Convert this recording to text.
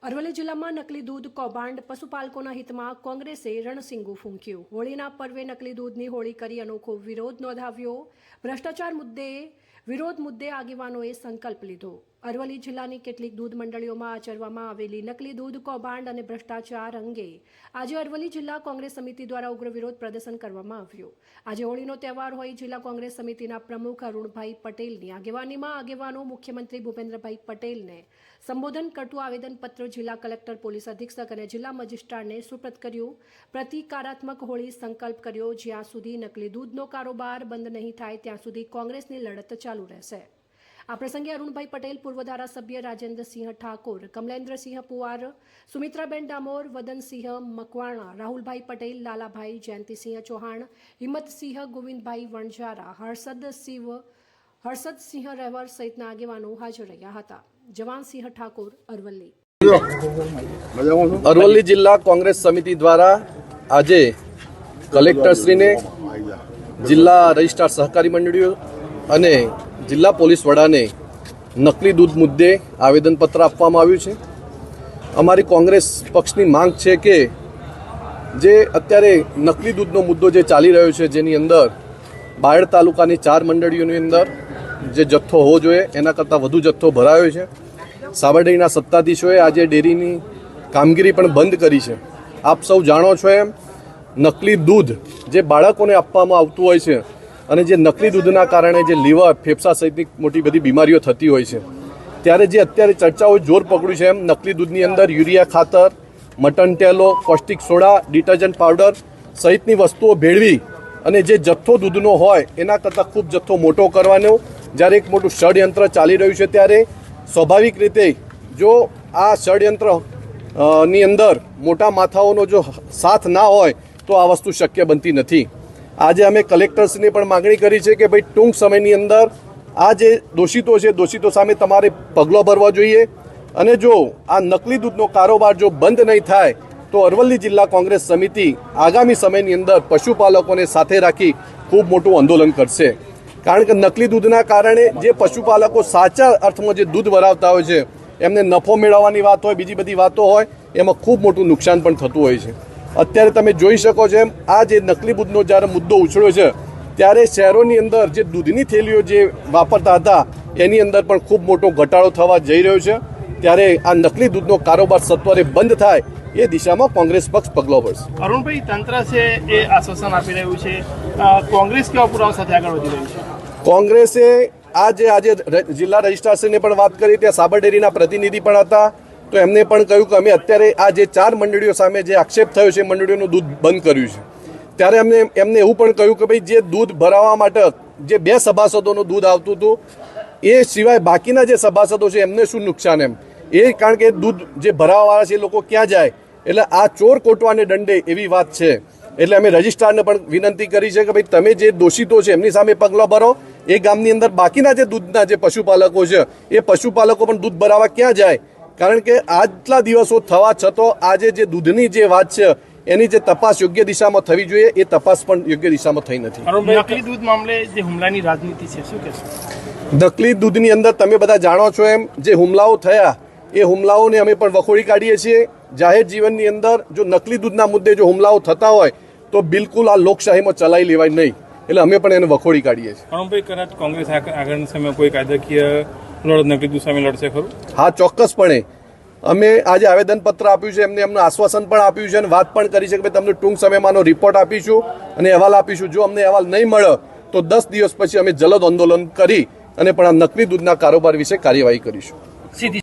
અરવલ્લી જિલ્લામાં નકલી દૂધ કૌભાંડ પશુપાલકોના હિતમાં કોંગ્રેસે રણસિંગું ફૂંક્યું। હોળીના પર્વે નકલી દૂધની હોળી કરી અનોખો વિરોધ નોંધાવ્યો। ભ્રષ્ટાચાર મુદ્દે વિરોધ મુદ્દે આગેવાનોએ સંકલ્પ લીધો। અરવલ્લી જિલ્લાની કેટલીક દૂધ મંડળીઓમાં આચરવામાં આવેલી નકલી દૂધ કૌભાંડ અને ભ્રષ્ટાચાર અંગે આજે અરવલ્લી જિલ્લા કોંગ્રેસ સમિતિ દ્વારા ઉગ્ર વિરોધ પ્રદર્શન કરવામાં આવ્યું। આજે હોળીનો તહેવાર હોય જિલ્લા કોંગ્રેસ સમિતિના પ્રમુખ અરુણભાઈ પટેલની આગેવાનીમાં આગેવાનો મુખ્યમંત્રી ભૂપેન્દ્રભાઈ પટેલને સંબોધન કરતું આવેદનપત્ર જિલ્લા કલેક્ટર પોલીસ અધિક્ષક અને જિલ્લા મજિસ્ટ્રેટને સુપ્રત કર્યું। પ્રતિકારાત્મક હોળી સંકલ્પ કર્યો। જ્યાં સુધી નકલી દૂધનો કારોબાર બંધ નહીં થાય ત્યાં સુધી કોંગ્રેસની લડત ચાલુ રહેશે। આ પ્રસંગે અરુણભાઈ પટેલ, પૂર્વ ધારાસભ્ય રાજેન્દ્રસિંહ ઠાકોર, કમલેન્દ્રસિંહ પુવાર, સુમિત્રાબેન ડામોર, વદનસિંહ મકવાણા, રાહુલભાઈ પટેલ, લાલાભાઈ, જયંતિસિંહ ચૌહાણ, હિંમતસિંહ, ગોવિંદભાઈ વણજારા, હર્ષદસિંહ રહેવર સહિતના આગેવાનો હાજર રહ્યા હતા। જવાનસિંહ ઠાકોર, અરવલ્લી। અરવલ્લી જિલ્લા કોંગ્રેસ સમિતિ દ્વારા આજે કલેક્ટરશ્રીને, જિલ્લા રજિસ્ટ્રાર સહકારી મંડળીઓ અને જિલ્લા પોલીસ વડાને નકલી દૂધ મુદ્દે આવેદનપત્ર આપવામાં આવ્યું છે। અમારી કોંગ્રેસ પક્ષની માંગ છે કે જે અત્યારે નકલી દૂધનો મુદ્દો જે ચાલી રહ્યો છે, જેની અંદર બાયડ તાલુકાની 4 મંડળીઓની અંદર જે જથ્થો હોવો જોઈએ એના કરતાં વધુ જથ્થો ભરાયો છે। સાબરડેરીના સત્તાધીશોએ આજે ડેરીની કામગીરી પણ બંધ કરી છે। આપ સૌ જાણો છો એમ નકલી દૂધ જે બાળકોને આપવામાં આવતું હોય છે અને જે નકલી દૂધના કારણે જે લીવર, ફેફસા સહિતની મોટી બધી બીમારીઓ થતી હોય છે, ત્યારે જે અત્યારે ચર્ચાઓ જોર પકડ્યું છે એમ નકલી દૂધની અંદર યુરિયા ખાતર, mutton tallow, caustic soda, detergent powder સહિતની વસ્તુઓ ભેળવી અને જે જથ્થો દૂધનો હોય એના કરતાં ખૂબ જથ્થો મોટો કરવાનો જ્યારે એક મોટું ષડયંત્ર ચાલી રહ્યું છે, ત્યારે સ્વાભાવિક રીતે જો આ ષડયંત્ર ની અંદર મોટા માથાઓનો જો સાથ ના હોય તો આ વસ્તુ શક્ય બનતી નથી। આજે અમે કલેક્ટર્સની પણ માગણી કરી છે કે ભાઈ ટૂંક સમયની અંદર આ જે દોષિતો છે, દોષિતો સામે તમારે પગલાં ભરવા જોઈએ અને જો આ નકલી દૂધનો કારોબાર જો બંધ નહીં થાય તો અરવલ્લી જિલ્લા કોંગ્રેસ સમિતિ આગામી સમયની અંદર પશુપાલકોને સાથે રાખી ખૂબ મોટું આંદોલન કરશે। કારણ કે નકલી દૂધના કારણે જે પશુપાલકો સાચા અર્થમાં જે દૂધ ભરાવતા હોય છે એમને નફો મેળવવાની વાત હોય, બીજી બધી વાતો હોય, એમાં ખૂબ મોટું નુકસાન પણ થતું હોય છે। અત્યારે તમે જોઈ શકો છો એમ આ જે નકલી દૂધનો જ્યારે મુદ્દો ઉછળ્યો છે ત્યારે શહેરોની અંદર જે દૂધની થેલીઓ જે વાપરતા હતા એની અંદર પણ ખૂબ મોટો ઘટાડો થવા જઈ રહ્યો છે। ત્યારે આ નકલી દૂધનો કારોબાર સત્વરે બંધ થાય એ દિશામાં કોંગ્રેસ પક્ષ પગલાં ભરશે। અરુણભાઈ, તંત્ર છે એ આશ્વાસન આપી રહ્યું છે, કોંગ્રેસ કેવા પુરાવા સાથે આગળ વધી રહ્યું છે? કોંગ્રેસે આજે જિલ્લા રજિસ્ટ્રારશ્રીને પણ વાત કરી, ત્યાં સાબરડેરીના પ્રતિનિધિ પણ હતા, તો એમને પણ કહ્યું કે અમે અત્યારે આ જે 4 મંડળીઓ સામે જે આક્ષેપ થયો છે મંડળીઓનું દૂધ બંધ કર્યું છે। ત્યારે એમને એવું પણ કહ્યું કે ભાઈ જે દૂધ ભરાવવા માટે જે 2 સભાસદોનું દૂધ આવતું હતું એ સિવાય બાકીના જે સભાસદો છે એમને શું નુકસાન એમ એ, કારણ કે દૂધ જે ભરાવવાવાળા છે એ લોકો ક્યાં જાય, એટલે આ ચોર કોટવાને દંડે એવી વાત છે। એટલે અમે રજિસ્ટ્રારને પણ વિનંતી કરી છે કે ભાઈ તમે જે દોષિતો છે એમની સામે પગલાં ભરો, એ ગામની અંદર બાકીના જે દૂધના જે પશુપાલકો છે એ પશુપાલકો પણ દૂધ ભરાવવા ક્યાં જાય, કારણ કે આટલા દિવસો થવા છતાં આજે જે દૂધની જે વાત છે એની જે તપાસ યોગ્ય દિશામાં થવી જોઈએ એ તપાસ પણ યોગ્ય દિશામાં થઈ નથી। નકલી દૂધ મામલે જે હુમલાની રાજનીતિ છે, શું કહેશો? નકલી દૂધની અંદર તમે બધા જાણો છો એમ જે હુમલાઓ થયા એ હુમલાઓને અમે પણ વખોડી કાઢીએ છીએ। જાહેર જીવનની અંદર જો નકલી દૂધના મુદ્દે જો હુમલાઓ થતા હોય તો બિલકુલ આ લોકશાહીમાં ચલાવી લેવાય નહીં, એટલે અમે પણ એને વખોડી કાઢીએ છીએ। અરુણભાઈ, કદાચ કોંગ્રેસ આગળના સમયમાં કોઈ કાયદાકીય લડત નકલી દૂધ સામે લડશે ખરું? હા, ચોક્કસપણે। અમે આજે આવેદનપત્ર આપ્યું છે, એમનું આશ્વાસન પણ આપ્યું છે અને વાત પણ કરી છે કે તમને ટૂંક સમયમાંનો રિપોર્ટ આપીશું અને અહેવાલ આપીશું। જો અમને અહેવાલ નહીં મળે તો 10 દિવસ પછી અમે જલદ આંદોલન કરી અને પણ આ નકલી દૂધના કારોબાર વિશે કાર્યવાહી કરીશું।